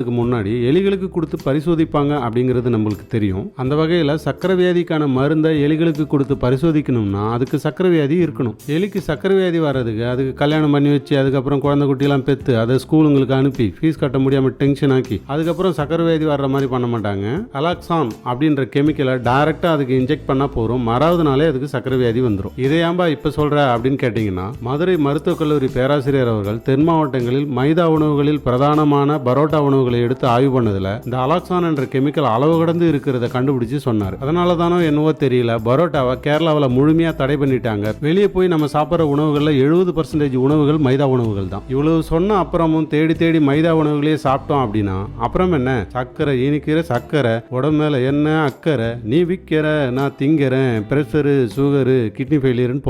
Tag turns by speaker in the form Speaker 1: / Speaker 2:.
Speaker 1: இதுக்கு முன்னாடி எலிகளுக்கு கொடுத்து பரிசோதிப்பாங்க அப்படிங்கிறது நம்மளுக்கு தெரியும். அந்த வகையில் சக்கரை வியாதிக்கான மருந்தை எலிகளுக்கு கொடுத்து பரிசோதிக்கணும்னா அதுக்கு சக்கரை வியாதி இருக்கணும். எலிக்கு சக்கரை வியாதி வர்றதுக்கு அதுக்கு கல்யாணம் பண்ணி வச்சு அதுக்கப்புறம் குழந்தை குட்டிலாம் பெற்று அதை ஸ்கூலுங்களுக்கு அனுப்பி ஃபீஸ் கட்ட முடியாமல் டென்ஷன் ஆக்கி அதுக்கப்புறம் சக்கரை வியாதி வர்ற மாதிரி பண்ண மாட்டாங்க. அலாக்சான் அப்படின்ற கெமிக்கலை டைரெக்டாக அதுக்கு இன்ஜெக்ட் பண்ணால் போகிறோம், மறாவது நாளே அதுக்கு சக்கரை வியாதி வந்துடும். இதை ஏன்பா இப்போ சொல்கிற அப்படின்னு கேட்டிங்கன்னா, மதுரை மருத்துவக் கல்லூரி பேராசிரியர் அவர்கள் தென் மாவட்டங்களில் மைதா உணவுகளில் பிரதானமான பரோட்டா உணவுகளை எடுத்து ஆய்வு பண்ணதுல இந்த அலாக்சான் என்ற கெமிக்கல் அளவு கடந்து இருக்கிறத கண்டுபிடிச்சு சொன்னார். அதனால தானோ என்னவோ தெரியல, பரோட்டாவை கேரளாவில் முழுமையா தடை பண்ணிட்டாங்க. வெளியே போய் நம்ம சாப்பிட்ற உணவுகள்ல 70% உணவுகள் மைதா உணவுகள் தான். இவ்வளவு சொன்ன அப்புறமும் தேடி தேடி மைதா உணவுகளையே சாப்பிட்டோம் அப்படின்னா அப்புறம் என்ன? சக்கரை இனிக்கிற சக்கரை, உடம்பு மேல என்ன அக்கறை, நீ விற்கிற நான் திங்கிறேன், பிரஷரு சுகரு கிட்னி ஃபெயிலியர்னு